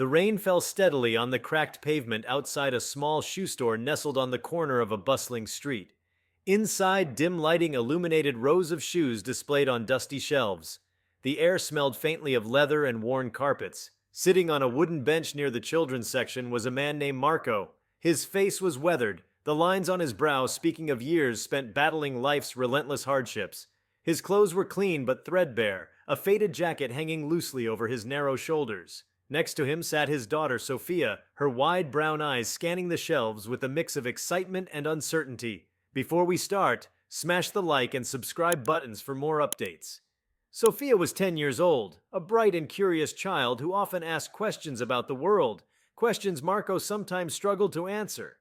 The rain fell steadily on the cracked pavement outside a small shoe store nestled on the corner of a bustling street. Inside, dim lighting illuminated rows of shoes displayed on dusty shelves. The air smelled faintly of leather and worn carpets. Sitting on a wooden bench near the children's section was a man named Marco. His face was weathered, the lines on his brow speaking of years spent battling life's relentless hardships. His clothes were clean but threadbare, a faded jacket hanging loosely over his narrow shoulders. Next to him sat his daughter, Sophia, her wide brown eyes scanning the shelves with a mix of excitement and uncertainty. Before we start, smash the like and subscribe buttons for more updates. Sophia was 10 years old, a bright and curious child who often asked questions about the world, questions Marco sometimes struggled to answer.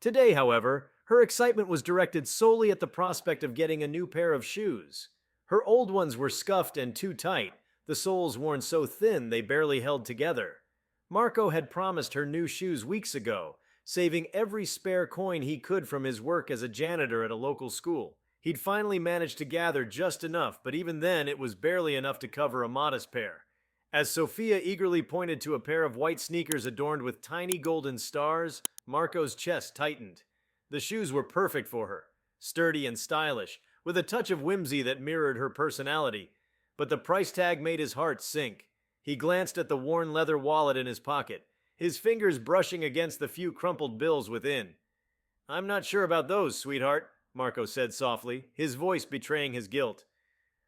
Today, however, her excitement was directed solely at the prospect of getting a new pair of shoes. Her old ones were scuffed and too tight, the soles worn so thin they barely held together. Marco had promised her new shoes weeks ago, saving every spare coin he could from his work as a janitor at a local school. He'd finally managed to gather just enough, but even then it was barely enough to cover a modest pair. As Sophia eagerly pointed to a pair of white sneakers adorned with tiny golden stars, Marco's chest tightened. The shoes were perfect for her, sturdy and stylish, with a touch of whimsy that mirrored her personality. But the price tag made his heart sink. He glanced at the worn leather wallet in his pocket, his fingers brushing against the few crumpled bills within. "I'm not sure about those, sweetheart," Marco said softly, his voice betraying his guilt.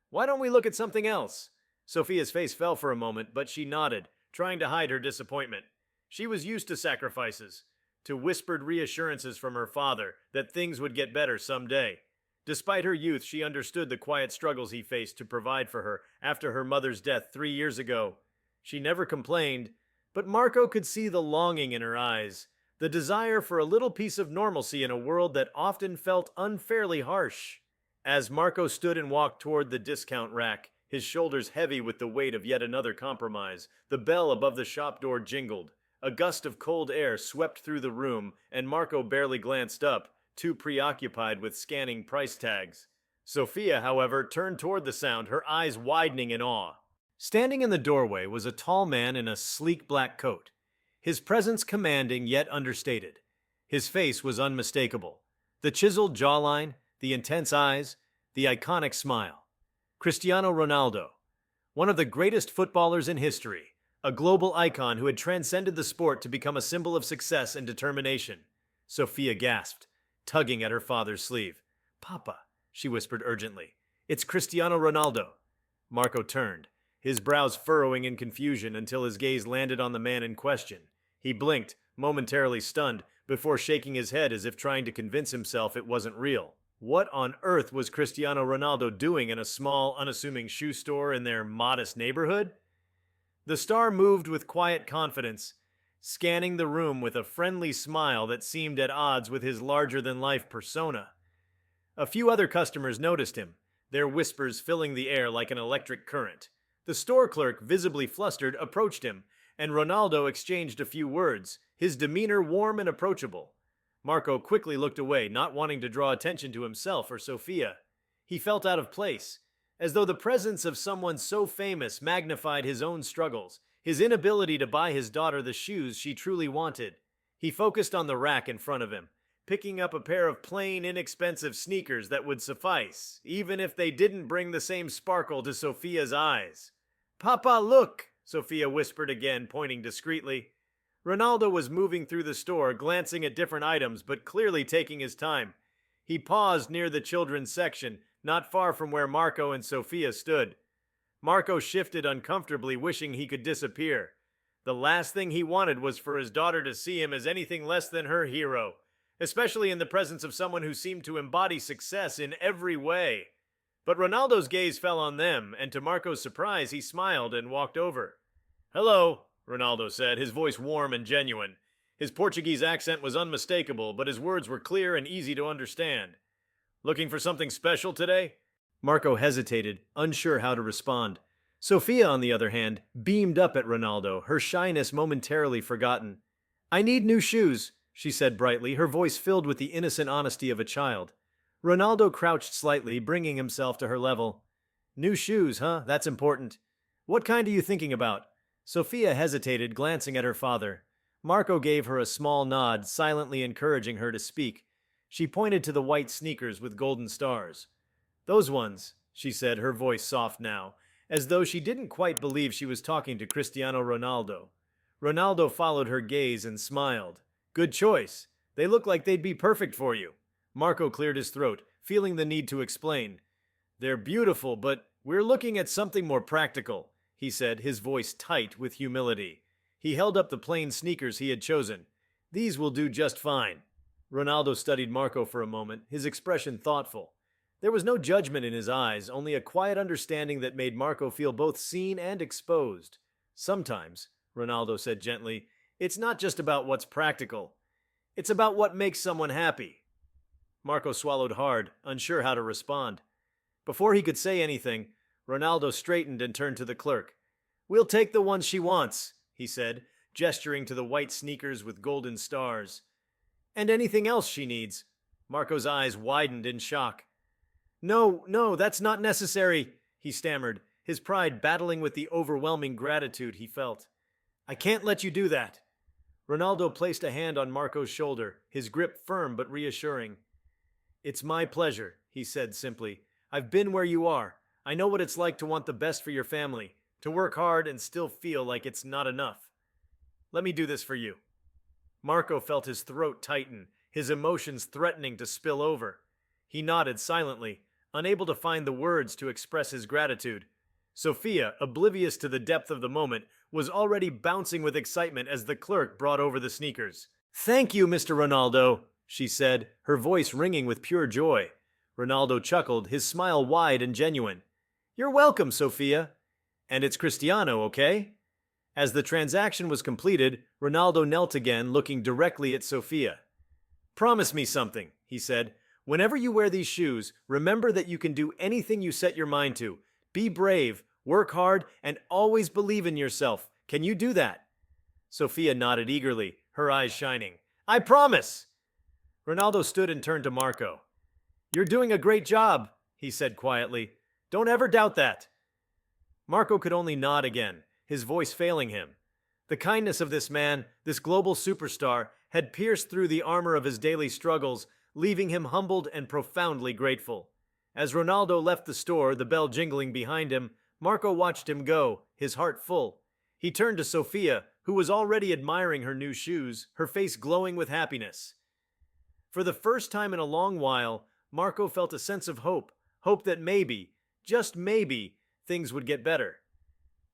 "Why don't we look at something else?" Sophia's face fell for a moment, but she nodded, trying to hide her disappointment. She was used to sacrifices, to whispered reassurances from her father that things would get better someday. Despite her youth, she understood the quiet struggles he faced to provide for her after her mother's death 3 years ago. She never complained, but Marco could see the longing in her eyes, the desire for a little piece of normalcy in a world that often felt unfairly harsh. As Marco stood and walked toward the discount rack, his shoulders heavy with the weight of yet another compromise, the bell above the shop door jingled. A gust of cold air swept through the room, and Marco barely glanced up, too preoccupied with scanning price tags. Sophia, however, turned toward the sound, her eyes widening in awe. Standing in the doorway was a tall man in a sleek black coat, his presence commanding yet understated. His face was unmistakable. The chiseled jawline, the intense eyes, the iconic smile. Cristiano Ronaldo, one of the greatest footballers in history, a global icon who had transcended the sport to become a symbol of success and determination. Sophia gasped, tugging at her father's sleeve. "Papa," she whispered urgently, "it's Cristiano Ronaldo." Marco turned, his brows furrowing in confusion until his gaze landed on the man in question. He blinked, momentarily stunned, before shaking his head as if trying to convince himself it wasn't real. What on earth was Cristiano Ronaldo doing in a small, unassuming shoe store in their modest neighborhood? The star moved with quiet confidence, scanning the room with a friendly smile that seemed at odds with his larger-than-life persona. A few other customers noticed him, their whispers filling the air like an electric current. The store clerk, visibly flustered, approached him, and Ronaldo exchanged a few words, his demeanor warm and approachable. Marco quickly looked away, not wanting to draw attention to himself or Sophia. He felt out of place, as though the presence of someone so famous magnified his own struggles, his inability to buy his daughter the shoes she truly wanted. He focused on the rack in front of him, picking up a pair of plain, inexpensive sneakers that would suffice, even if they didn't bring the same sparkle to Sophia's eyes. "Papa, look!" Sophia whispered again, pointing discreetly. Ronaldo was moving through the store, glancing at different items, but clearly taking his time. He paused near the children's section, not far from where Marco and Sophia stood. Marco shifted uncomfortably, wishing he could disappear. The last thing he wanted was for his daughter to see him as anything less than her hero, especially in the presence of someone who seemed to embody success in every way. But Ronaldo's gaze fell on them, and to Marco's surprise, he smiled and walked over. "Hello," Ronaldo said, his voice warm and genuine. His Portuguese accent was unmistakable, but his words were clear and easy to understand. "Looking for something special today?" Marco hesitated, unsure how to respond. Sophia, on the other hand, beamed up at Ronaldo, her shyness momentarily forgotten. "I need new shoes," she said brightly, her voice filled with the innocent honesty of a child. Ronaldo crouched slightly, bringing himself to her level. "New shoes, huh? That's important. What kind are you thinking about?" Sophia hesitated, glancing at her father. Marco gave her a small nod, silently encouraging her to speak. She pointed to the white sneakers with golden stars. Those ones, she said, her voice soft now, as though she didn't quite believe she was talking to Cristiano Ronaldo. Ronaldo followed her gaze and smiled. Good choice. They look like they'd be perfect for you. Marco cleared his throat, feeling the need to explain. They're beautiful, but we're looking at something more practical, he said, his voice tight with humility. He held up the plain sneakers he had chosen. These will do just fine. Ronaldo studied Marco for a moment, his expression thoughtful. There was no judgment in his eyes, only a quiet understanding that made Marco feel both seen and exposed. Sometimes, Ronaldo said gently, it's not just about what's practical. It's about what makes someone happy. Marco swallowed hard, unsure how to respond. Before he could say anything, Ronaldo straightened and turned to the clerk. We'll take the ones she wants, he said, gesturing to the white sneakers with golden stars. And anything else she needs. Marco's eyes widened in shock. No, that's not necessary, he stammered, his pride battling with the overwhelming gratitude he felt. I can't let you do that. Ronaldo placed a hand on Marco's shoulder, his grip firm but reassuring. It's my pleasure, he said simply. I've been where you are. I know what it's like to want the best for your family, to work hard and still feel like it's not enough. Let me do this for you. Marco felt his throat tighten, his emotions threatening to spill over. He nodded silently, unable to find the words to express his gratitude. Sophia, oblivious to the depth of the moment, was already bouncing with excitement as the clerk brought over the sneakers. Thank you, Mr. Ronaldo, she said, her voice ringing with pure joy. Ronaldo chuckled, his smile wide and genuine. You're welcome, Sophia. And it's Cristiano, okay? As the transaction was completed, Ronaldo knelt again, looking directly at Sophia. Promise me something, he said. Whenever you wear these shoes, remember that you can do anything you set your mind to. Be brave, work hard, and always believe in yourself. Can you do that? Sophia nodded eagerly, her eyes shining. I promise! Ronaldo stood and turned to Marco. You're doing a great job, he said quietly. Don't ever doubt that. Marco could only nod again, his voice failing him. The kindness of this man, this global superstar, had pierced through the armor of his daily struggles, leaving him humbled and profoundly grateful. As Ronaldo left the store, the bell jingling behind him, Marco watched him go, his heart full. He turned to Sophia, who was already admiring her new shoes, her face glowing with happiness. For the first time in a long while, Marco felt a sense of hope that maybe, just maybe, things would get better.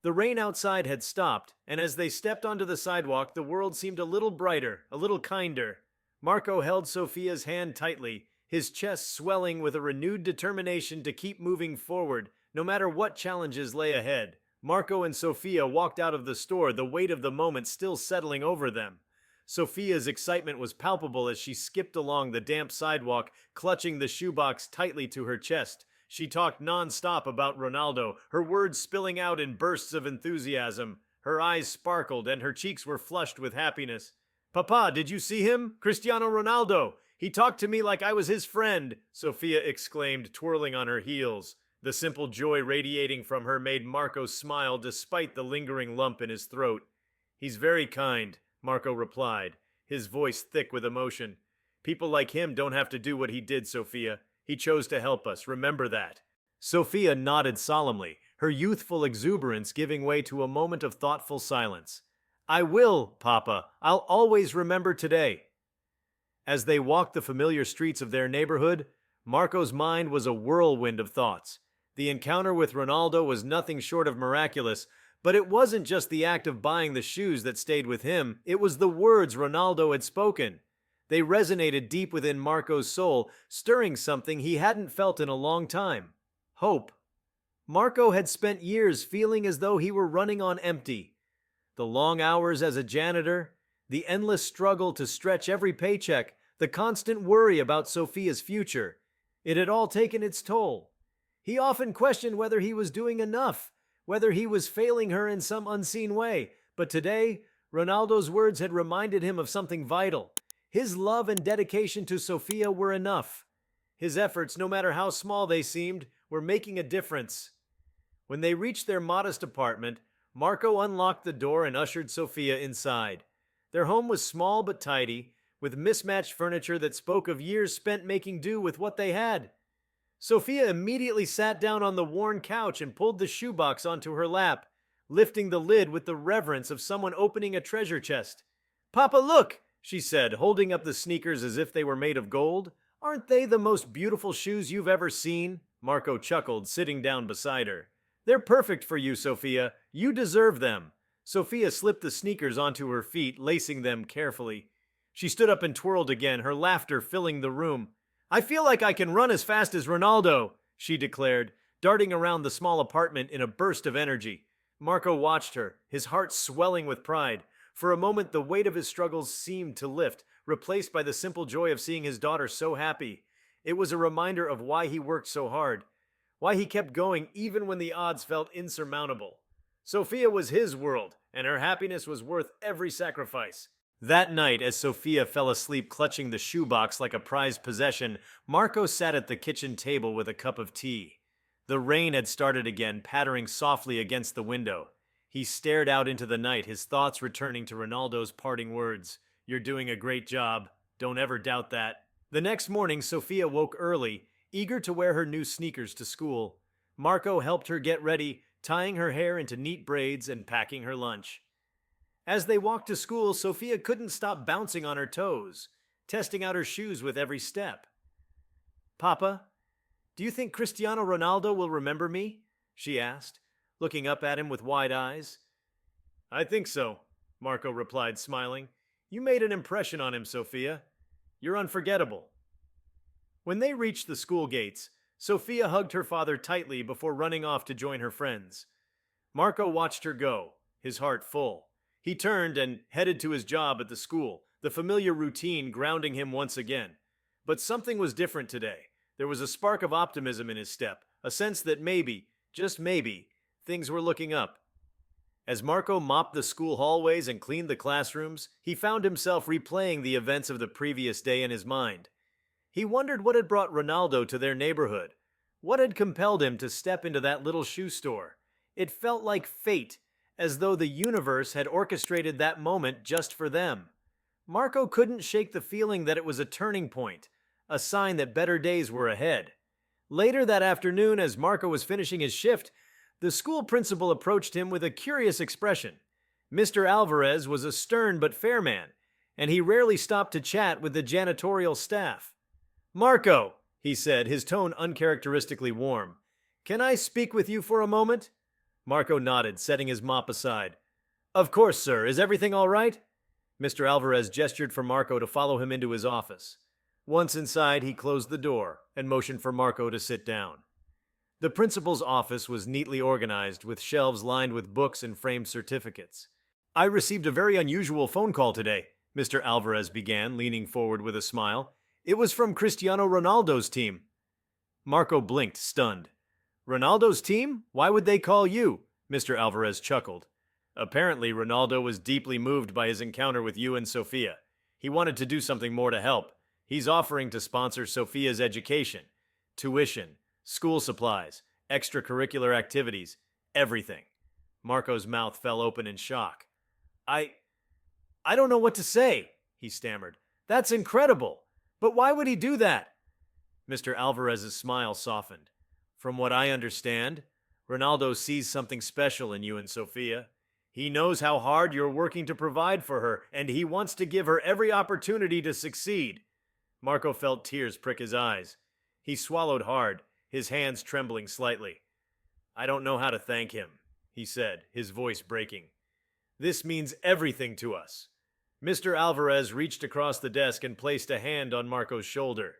The rain outside had stopped, and as they stepped onto the sidewalk, the world seemed a little brighter, a little kinder. Marco held Sophia's hand tightly, his chest swelling with a renewed determination to keep moving forward, no matter what challenges lay ahead. Marco and Sophia walked out of the store, the weight of the moment still settling over them. Sophia's excitement was palpable as she skipped along the damp sidewalk, clutching the shoebox tightly to her chest. She talked non-stop about Ronaldo, her words spilling out in bursts of enthusiasm. Her eyes sparkled and her cheeks were flushed with happiness. Papa, did you see him? Cristiano Ronaldo! He talked to me like I was his friend, Sophia exclaimed, twirling on her heels. The simple joy radiating from her made Marco smile despite the lingering lump in his throat. He's very kind, Marco replied, his voice thick with emotion. People like him don't have to do what he did, Sophia. He chose to help us, remember that. Sophia nodded solemnly, her youthful exuberance giving way to a moment of thoughtful silence. I will, Papa. I'll always remember today. As they walked the familiar streets of their neighborhood, Marco's mind was a whirlwind of thoughts. The encounter with Ronaldo was nothing short of miraculous, but it wasn't just the act of buying the shoes that stayed with him, it was the words Ronaldo had spoken. They resonated deep within Marco's soul, stirring something he hadn't felt in a long time. Hope. Marco had spent years feeling as though he were running on empty. The long hours as a janitor, the endless struggle to stretch every paycheck, the constant worry about Sophia's future. It had all taken its toll. He often questioned whether he was doing enough, whether he was failing her in some unseen way. But today, Ronaldo's words had reminded him of something vital. His love and dedication to Sophia were enough. His efforts, no matter how small they seemed, were making a difference. When they reached their modest apartment, Marco unlocked the door and ushered Sophia inside. Their home was small but tidy, with mismatched furniture that spoke of years spent making do with what they had. Sophia immediately sat down on the worn couch and pulled the shoebox onto her lap, lifting the lid with the reverence of someone opening a treasure chest. "Papa, look!" she said, holding up the sneakers as if they were made of gold. "Aren't they the most beautiful shoes you've ever seen?" Marco chuckled, sitting down beside her. "They're perfect for you, Sophia. You deserve them." Sophia slipped the sneakers onto her feet, lacing them carefully. She stood up and twirled again, her laughter filling the room. "I feel like I can run as fast as Ronaldo," she declared, darting around the small apartment in a burst of energy. Marco watched her, his heart swelling with pride. For a moment, the weight of his struggles seemed to lift, replaced by the simple joy of seeing his daughter so happy. It was a reminder of why he worked so hard, why he kept going even when the odds felt insurmountable. Sophia was his world, and her happiness was worth every sacrifice. That night, as Sophia fell asleep clutching the shoebox like a prized possession, Marco sat at the kitchen table with a cup of tea. The rain had started again, pattering softly against the window. He stared out into the night, his thoughts returning to Ronaldo's parting words. "You're doing a great job. Don't ever doubt that." The next morning, Sophia woke early, eager to wear her new sneakers to school. Marco helped her get ready, tying her hair into neat braids and packing her lunch. As they walked to school, Sophia couldn't stop bouncing on her toes, testing out her shoes with every step. "Papa, do you think Cristiano Ronaldo will remember me?" she asked, looking up at him with wide eyes. "I think so," Marco replied, smiling. "You made an impression on him, Sophia. You're unforgettable." When they reached the school gates, Sophia hugged her father tightly before running off to join her friends. Marco watched her go, his heart full. He turned and headed to his job at the school, the familiar routine grounding him once again. But something was different today. There was a spark of optimism in his step, a sense that maybe, just maybe, things were looking up. As Marco mopped the school hallways and cleaned the classrooms, he found himself replaying the events of the previous day in his mind. He wondered what had brought Ronaldo to their neighborhood. What had compelled him to step into that little shoe store? It felt like fate, as though the universe had orchestrated that moment just for them. Marco couldn't shake the feeling that it was a turning point, a sign that better days were ahead. Later that afternoon, as Marco was finishing his shift, the school principal approached him with a curious expression. Mr. Alvarez was a stern but fair man, and he rarely stopped to chat with the janitorial staff. "Marco," he said, his tone uncharacteristically warm, "can I speak with you for a moment?" Marco nodded, setting his mop aside. "Of course, sir. Is everything all right?" Mr. Alvarez gestured for Marco to follow him into his office. Once inside, he closed the door and motioned for Marco to sit down. The principal's office was neatly organized, with shelves lined with books and framed certificates. "I received a very unusual phone call today," Mr. Alvarez began, leaning forward with a smile. "It was from Cristiano Ronaldo's team." Marco blinked, stunned. "Ronaldo's team? Why would they call you?" Mr. Alvarez chuckled. "Apparently, Ronaldo was deeply moved by his encounter with you and Sophia. He wanted to do something more to help. He's offering to sponsor Sophia's education, tuition, school supplies, extracurricular activities, everything." Marco's mouth fell open in shock. I don't know what to say," he stammered. "That's incredible. But why would he do that?" Mr. Alvarez's smile softened. "From what I understand, Ronaldo sees something special in you and Sophia. He knows how hard you're working to provide for her, and he wants to give her every opportunity to succeed." Marco felt tears prick his eyes. He swallowed hard, his hands trembling slightly. "I don't know how to thank him," he said, his voice breaking. "This means everything to us." Mr. Alvarez reached across the desk and placed a hand on Marco's shoulder.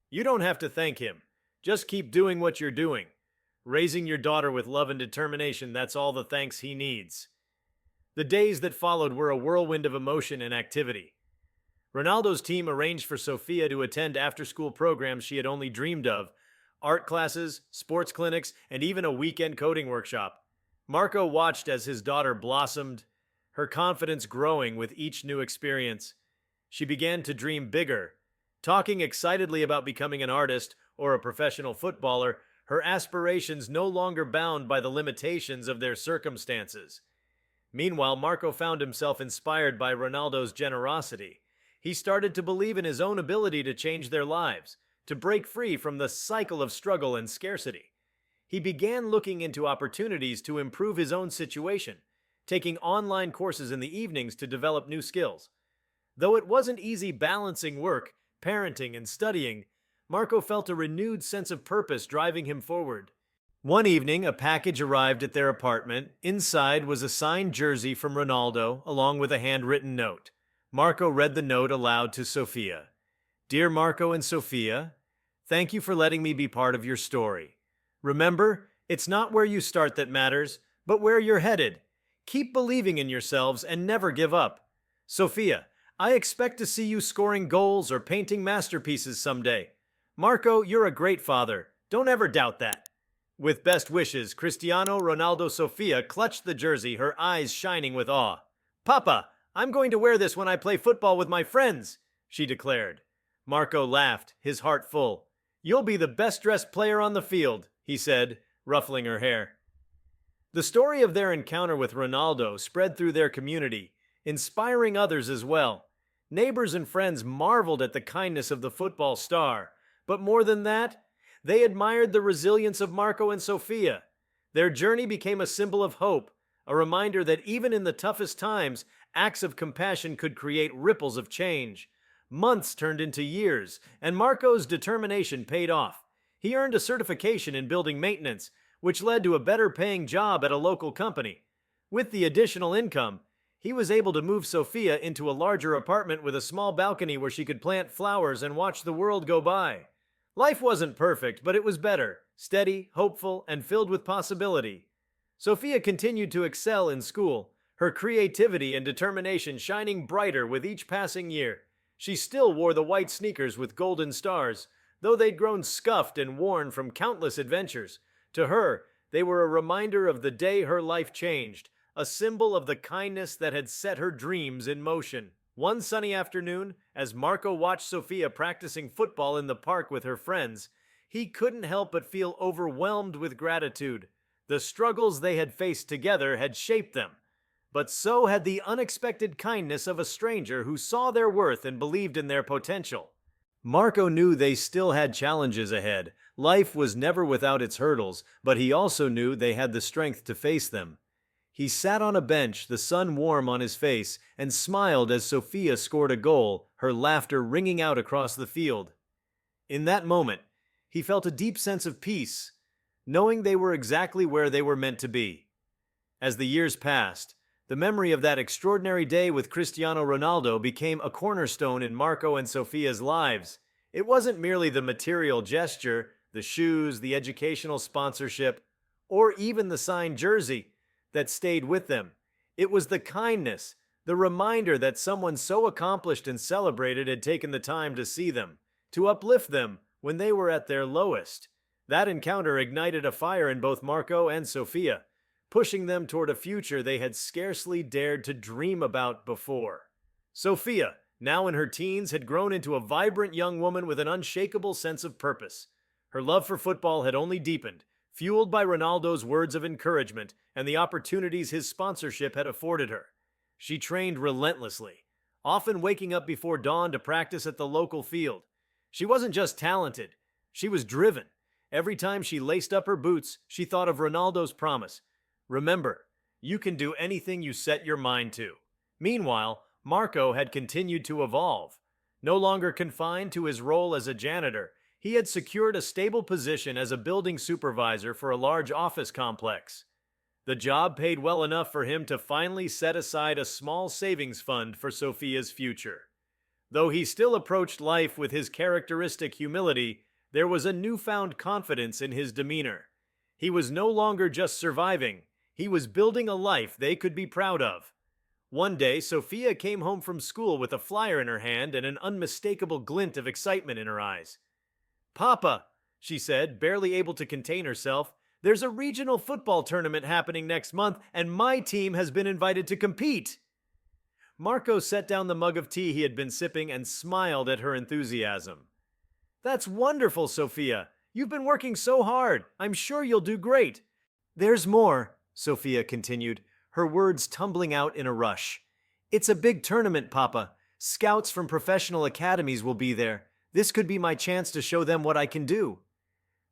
"You don't have to thank him. Just keep doing what you're doing. Raising your daughter with love and determination, that's all the thanks he needs." The days that followed were a whirlwind of emotion and activity. Ronaldo's team arranged for Sophia to attend after-school programs she had only dreamed of, art classes, sports clinics, and even a weekend coding workshop. Marco watched as his daughter blossomed, her confidence growing with each new experience. She began to dream bigger. Talking excitedly about becoming an artist or a professional footballer, her aspirations no longer bound by the limitations of their circumstances. Meanwhile, Marco found himself inspired by Ronaldo's generosity. He started to believe in his own ability to change their lives, to break free from the cycle of struggle and scarcity. He began looking into opportunities to improve his own situation, taking online courses in the evenings to develop new skills. Though it wasn't easy balancing work, parenting, and studying, Marco felt a renewed sense of purpose driving him forward. One evening, a package arrived at their apartment. Inside was a signed jersey from Ronaldo, along with a handwritten note. Marco read the note aloud to Sofia. Dear Marco and Sofia, thank you for letting me be part of your story. Remember, it's not where you start that matters, but where you're headed. Keep believing in yourselves and never give up. Sofia, I expect to see you scoring goals or painting masterpieces someday. Marco, you're a great father. Don't ever doubt that. With best wishes, Cristiano Ronaldo. Sofia clutched the jersey, her eyes shining with awe. Papa, I'm going to wear this when I play football with my friends, she declared. Marco laughed, his heart full. You'll be the best-dressed player on the field, he said, ruffling her hair. The story of their encounter with Ronaldo spread through their community, inspiring others as well. Neighbors and friends marveled at the kindness of the football star, but more than that, they admired the resilience of Marco and Sofia. Their journey became a symbol of hope, a reminder that even in the toughest times, acts of compassion could create ripples of change. Months turned into years, and Marco's determination paid off. He earned a certification in building maintenance, which led to a better-paying job at a local company. With the additional income, he was able to move Sofia into a larger apartment with a small balcony where she could plant flowers and watch the world go by. Life wasn't perfect, but it was better, steady, hopeful, and filled with possibility. Sofia continued to excel in school, her creativity and determination shining brighter with each passing year. She still wore the white sneakers with golden stars, though they'd grown scuffed and worn from countless adventures. To her, they were a reminder of the day her life changed, a symbol of the kindness that had set her dreams in motion. One sunny afternoon, as Marco watched Sofia practicing football in the park with her friends, he couldn't help but feel overwhelmed with gratitude. The struggles they had faced together had shaped them, but so had the unexpected kindness of a stranger who saw their worth and believed in their potential. Marco knew they still had challenges ahead. Life was never without its hurdles, but he also knew they had the strength to face them. He sat on a bench, the sun warm on his face, and smiled as Sofia scored a goal, her laughter ringing out across the field. In that moment, he felt a deep sense of peace, knowing they were exactly where they were meant to be. As the years passed, the memory of that extraordinary day with Cristiano Ronaldo became a cornerstone in Marco and Sofia's lives. It wasn't merely the material gesture, the shoes, the educational sponsorship, or even the signed jersey that stayed with them. It was the kindness, the reminder that someone so accomplished and celebrated had taken the time to see them, to uplift them when they were at their lowest. That encounter ignited a fire in both Marco and Sofia, pushing them toward a future they had scarcely dared to dream about before. Sofia, now in her teens, had grown into a vibrant young woman with an unshakable sense of purpose. Her love for football had only deepened, fueled by Ronaldo's words of encouragement and the opportunities his sponsorship had afforded her. She trained relentlessly, often waking up before dawn to practice at the local field. She wasn't just talented, she was driven. Every time she laced up her boots, she thought of Ronaldo's promise. Remember, you can do anything you set your mind to. Meanwhile, Marco had continued to evolve. No longer confined to his role as a janitor, he had secured a stable position as a building supervisor for a large office complex. The job paid well enough for him to finally set aside a small savings fund for Sofia's future. Though he still approached life with his characteristic humility, there was a newfound confidence in his demeanor. He was no longer just surviving, he was building a life they could be proud of. One day, Sofia came home from school with a flyer in her hand and an unmistakable glint of excitement in her eyes. Papa, she said, barely able to contain herself, there's a regional football tournament happening next month, and my team has been invited to compete. Marco set down the mug of tea he had been sipping and smiled at her enthusiasm. That's wonderful, Sofia. You've been working so hard. I'm sure you'll do great. There's more, Sofia continued, her words tumbling out in a rush. "It's a big tournament, Papa. Scouts from professional academies will be there. This could be my chance to show them what I can do."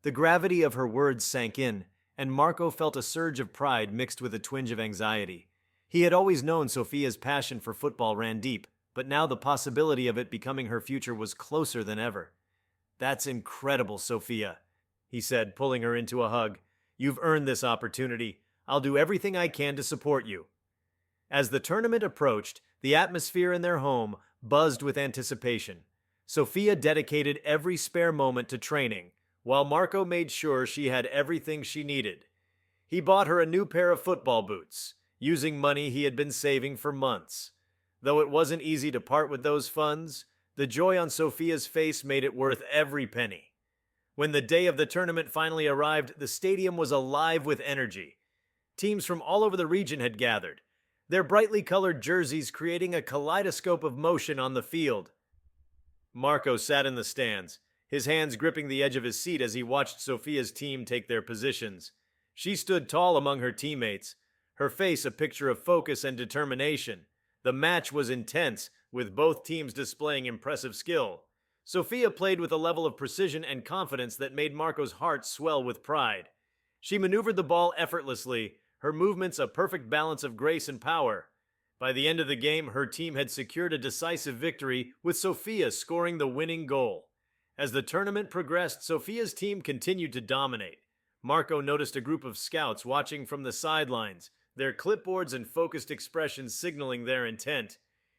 The gravity of her words sank in, and Marco felt a surge of pride mixed with a twinge of anxiety. He had always known Sophia's passion for football ran deep, but now the possibility of it becoming her future was closer than ever. "That's incredible, Sophia," he said, pulling her into a hug. "You've earned this opportunity. I'll do everything I can to support you." As the tournament approached, the atmosphere in their home buzzed with anticipation. Sophia dedicated every spare moment to training, while Marco made sure she had everything she needed. He bought her a new pair of football boots, using money he had been saving for months. Though it wasn't easy to part with those funds, the joy on Sophia's face made it worth every penny. When the day of the tournament finally arrived, the stadium was alive with energy. Teams from all over the region had gathered, their brightly colored jerseys creating a kaleidoscope of motion on the field. Marco sat in the stands, his hands gripping the edge of his seat as he watched Sophia's team take their positions. She stood tall among her teammates, her face a picture of focus and determination. The match was intense, with both teams displaying impressive skill. Sophia played with a level of precision and confidence that made Marco's heart swell with pride. She maneuvered the ball effortlessly, her movements a perfect balance of grace and power. By the end of the game, her team had secured a decisive victory, with Sophia scoring the winning goal. As the tournament progressed, Sophia's team continued to dominate. Marco noticed a group of scouts watching from the sidelines, their clipboards and focused expressions signaling their intent.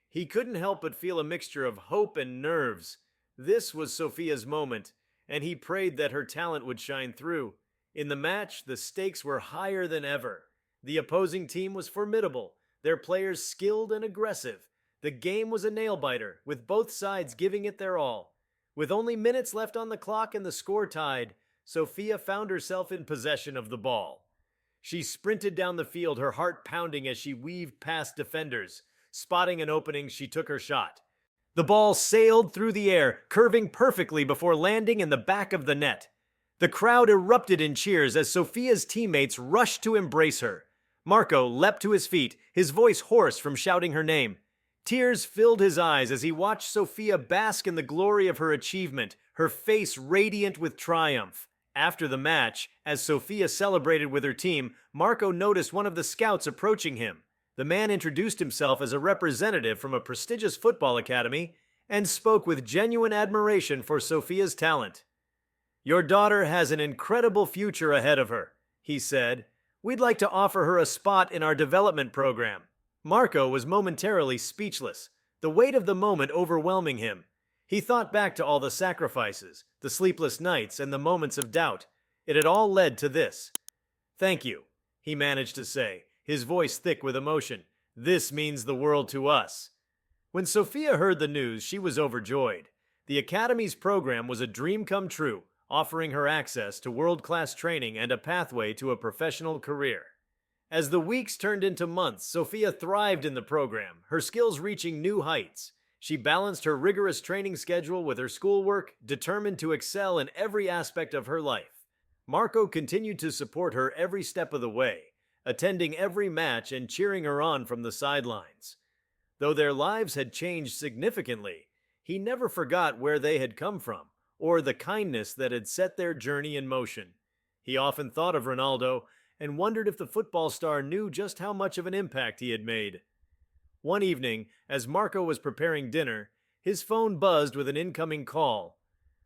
He couldn't help but feel a mixture of hope and nerves. This was Sophia's moment, and he prayed that her talent would shine through. In the match, the stakes were higher than ever. The opposing team was formidable, their players skilled and aggressive. The game was a nail-biter, with both sides giving it their all. With only minutes left on the clock and the score tied, Sophia found herself in possession of the ball. She sprinted down the field, her heart pounding as she weaved past defenders. Spotting an opening, she took her shot. The ball sailed through the air, curving perfectly before landing in the back of the net. The crowd erupted in cheers as Sophia's teammates rushed to embrace her. Marco leapt to his feet, his voice hoarse from shouting her name. Tears filled his eyes as he watched Sophia bask in the glory of her achievement, her face radiant with triumph. After the match, as Sophia celebrated with her team, Marco noticed one of the scouts approaching him. The man introduced himself as a representative from a prestigious football academy and spoke with genuine admiration for Sophia's talent. "Your daughter has an incredible future ahead of her," he said. "We'd like to offer her a spot in our development program." Marco was momentarily speechless, the weight of the moment overwhelming him. He thought back to all the sacrifices, the sleepless nights, and the moments of doubt. It had all led to this. "Thank you," he managed to say, his voice thick with emotion. "This means the world to us." When Sophia heard the news, she was overjoyed. The Academy's program was a dream come true, offering her access to world-class training and a pathway to a professional career. As the weeks turned into months, Sophia thrived in the program, her skills reaching new heights. She balanced her rigorous training schedule with her schoolwork, determined to excel in every aspect of her life. Marco continued to support her every step of the way, attending every match and cheering her on from the sidelines. Though their lives had changed significantly, he never forgot where they had come from, or the kindness that had set their journey in motion. He often thought of Ronaldo and wondered if the football star knew just how much of an impact he had made. One evening, as Marco was preparing dinner, his phone buzzed with an incoming call.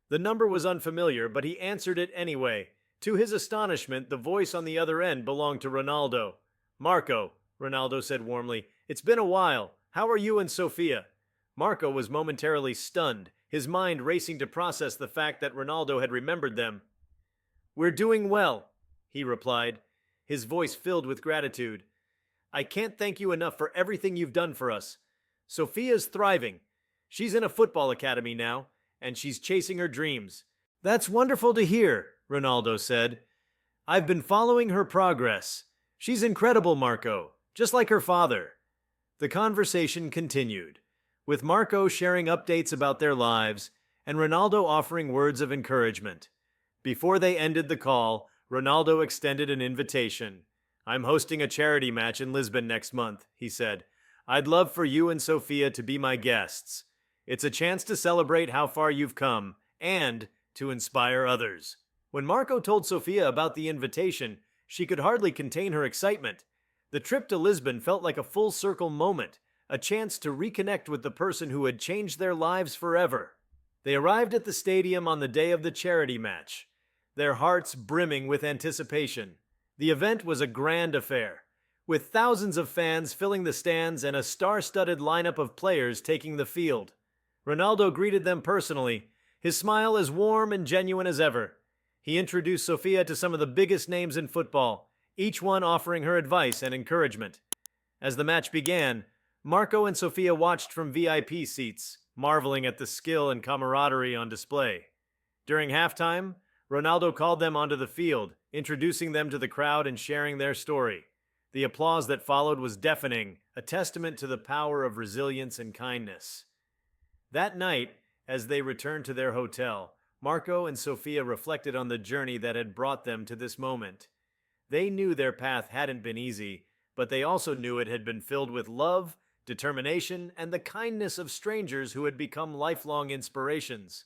The number was unfamiliar, but he answered it anyway. To his astonishment, the voice on the other end belonged to Ronaldo. "Marco," Ronaldo said warmly, "it's been a while. How are you and Sophia?" Marco was momentarily stunned, his mind racing to process the fact that Ronaldo had remembered them. "We're doing well," he replied, his voice filled with gratitude. "I can't thank you enough for everything you've done for us. Sophia's thriving. She's in a football academy now, and she's chasing her dreams." "That's wonderful to hear," Ronaldo said. "I've been following her progress. She's incredible, Marco, just like her father." The conversation continued, with Marco sharing updates about their lives and Ronaldo offering words of encouragement. Before they ended the call, Ronaldo extended an invitation. I'm hosting a charity match in Lisbon next month, he said. I'd love for you and Sophia to be my guests. It's a chance to celebrate how far you've come and to inspire others. When Marco told Sophia about the invitation, she could hardly contain her excitement. The trip to Lisbon felt like a full circle moment, a chance to reconnect with the person who had changed their lives forever. They arrived at the stadium on the day of the charity match, their hearts brimming with anticipation. The event was a grand affair, with thousands of fans filling the stands and a star-studded lineup of players taking the field. Ronaldo greeted them personally, his smile as warm and genuine as ever. He introduced Sophia to some of the biggest names in football, each one offering her advice and encouragement. As the match began, Marco and Sophia watched from VIP seats, marveling at the skill and camaraderie on display. During halftime, Ronaldo called them onto the field, introducing them to the crowd and sharing their story. The applause that followed was deafening, a testament to the power of resilience and kindness. That night, as they returned to their hotel, Marco and Sophia reflected on the journey that had brought them to this moment. They knew their path hadn't been easy, but they also knew it had been filled with love, determination, and the kindness of strangers who had become lifelong inspirations.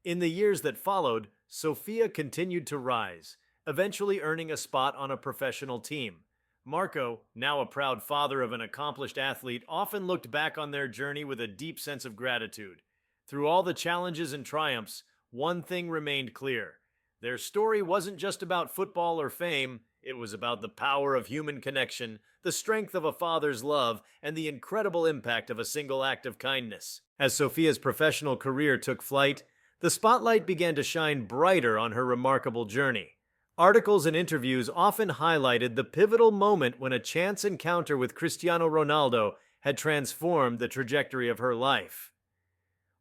In the years that followed, Sophia continued to rise, eventually earning a spot on a professional team. Marco, now a proud father of an accomplished athlete, often looked back on their journey with a deep sense of gratitude. Through all the challenges and triumphs, one thing remained clear. Their story wasn't just about football or fame, it was about the power of human connection, the strength of a father's love, and the incredible impact of a single act of kindness. As Sophia's professional career took flight, the spotlight began to shine brighter on her remarkable journey. Articles and interviews often highlighted the pivotal moment when a chance encounter with Cristiano Ronaldo had transformed the trajectory of her life.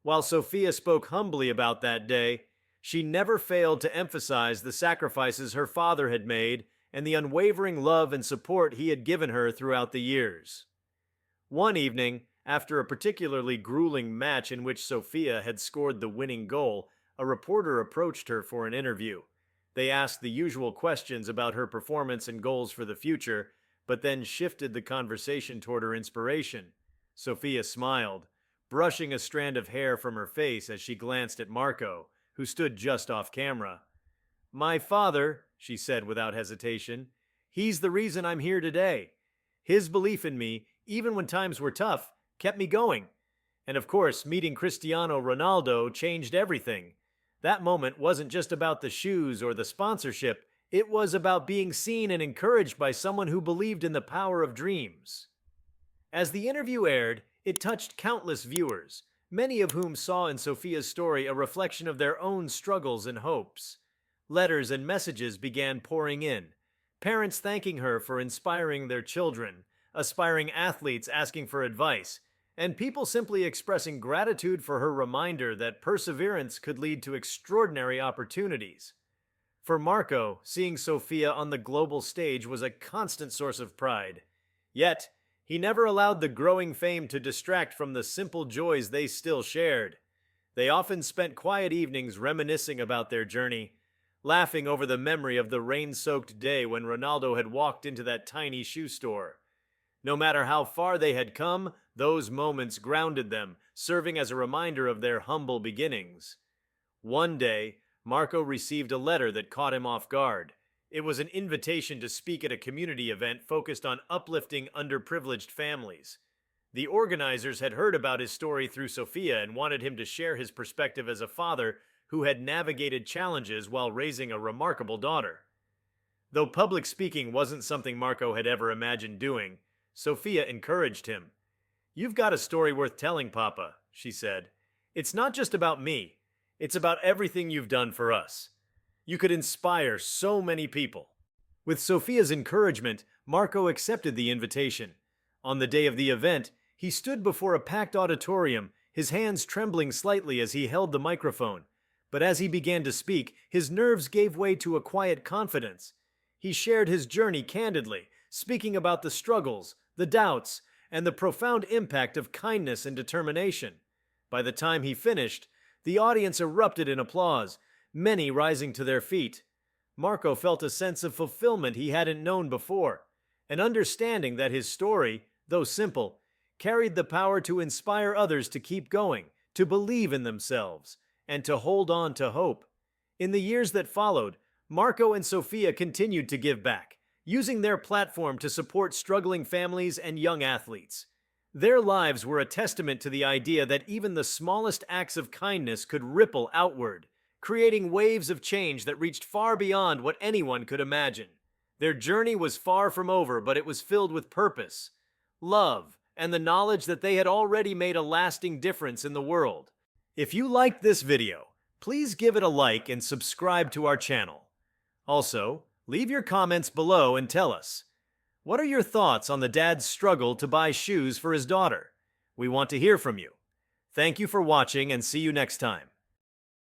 While Sophia spoke humbly about that day, she never failed to emphasize the sacrifices her father had made and the unwavering love and support he had given her throughout the years. One evening, after a particularly grueling match in which Sophia had scored the winning goal, a reporter approached her for an interview. They asked the usual questions about her performance and goals for the future, but then shifted the conversation toward her inspiration. Sophia smiled, brushing a strand of hair from her face as she glanced at Marco, who stood just off camera. "My father," she said without hesitation, "he's the reason I'm here today. His belief in me, even when times were tough, kept me going. And of course, meeting Cristiano Ronaldo changed everything. That moment wasn't just about the shoes or the sponsorship, it was about being seen and encouraged by someone who believed in the power of dreams." As the interview aired, it touched countless viewers, many of whom saw in Sophia's story a reflection of their own struggles and hopes. Letters and messages began pouring in, parents thanking her for inspiring their children, aspiring athletes asking for advice, and people simply expressing gratitude for her reminder that perseverance could lead to extraordinary opportunities. For Marco, seeing Sophia on the global stage was a constant source of pride. Yet, he never allowed the growing fame to distract from the simple joys they still shared. They often spent quiet evenings reminiscing about their journey, laughing over the memory of the rain-soaked day when Ronaldo had walked into that tiny shoe store. No matter how far they had come, those moments grounded them, serving as a reminder of their humble beginnings. One day, Marco received a letter that caught him off guard. It was an invitation to speak at a community event focused on uplifting underprivileged families. The organizers had heard about his story through Sophia and wanted him to share his perspective as a father who had navigated challenges while raising a remarkable daughter. Though public speaking wasn't something Marco had ever imagined doing, Sophia encouraged him. "You've got a story worth telling, Papa," she said. "It's not just about me. It's about everything you've done for us. You could inspire so many people." With Sophia's encouragement, Marco accepted the invitation. On the day of the event, he stood before a packed auditorium, his hands trembling slightly as he held the microphone. But as he began to speak, his nerves gave way to a quiet confidence. He shared his journey candidly, speaking about the struggles, the doubts, and the profound impact of kindness and determination. By the time he finished, the audience erupted in applause, many rising to their feet. Marco felt a sense of fulfillment he hadn't known before. an understanding that his story, though simple, carried the power to inspire others to keep going, to believe in themselves, and to hold on to hope. In the years that followed, Marco and Sofia continued to give back, using their platform to support struggling families and young athletes. Their lives were a testament to the idea that even the smallest acts of kindness could ripple outward, creating waves of change that reached far beyond what anyone could imagine. Their journey was far from over, but it was filled with purpose, love, and the knowledge that they had already made a lasting difference in the world. If you liked this video, please give it a like and subscribe to our channel. Also, leave your comments below and tell us, what are your thoughts on the dad's struggle to buy shoes for his daughter? We want to hear from you. Thank you for watching and see you next time.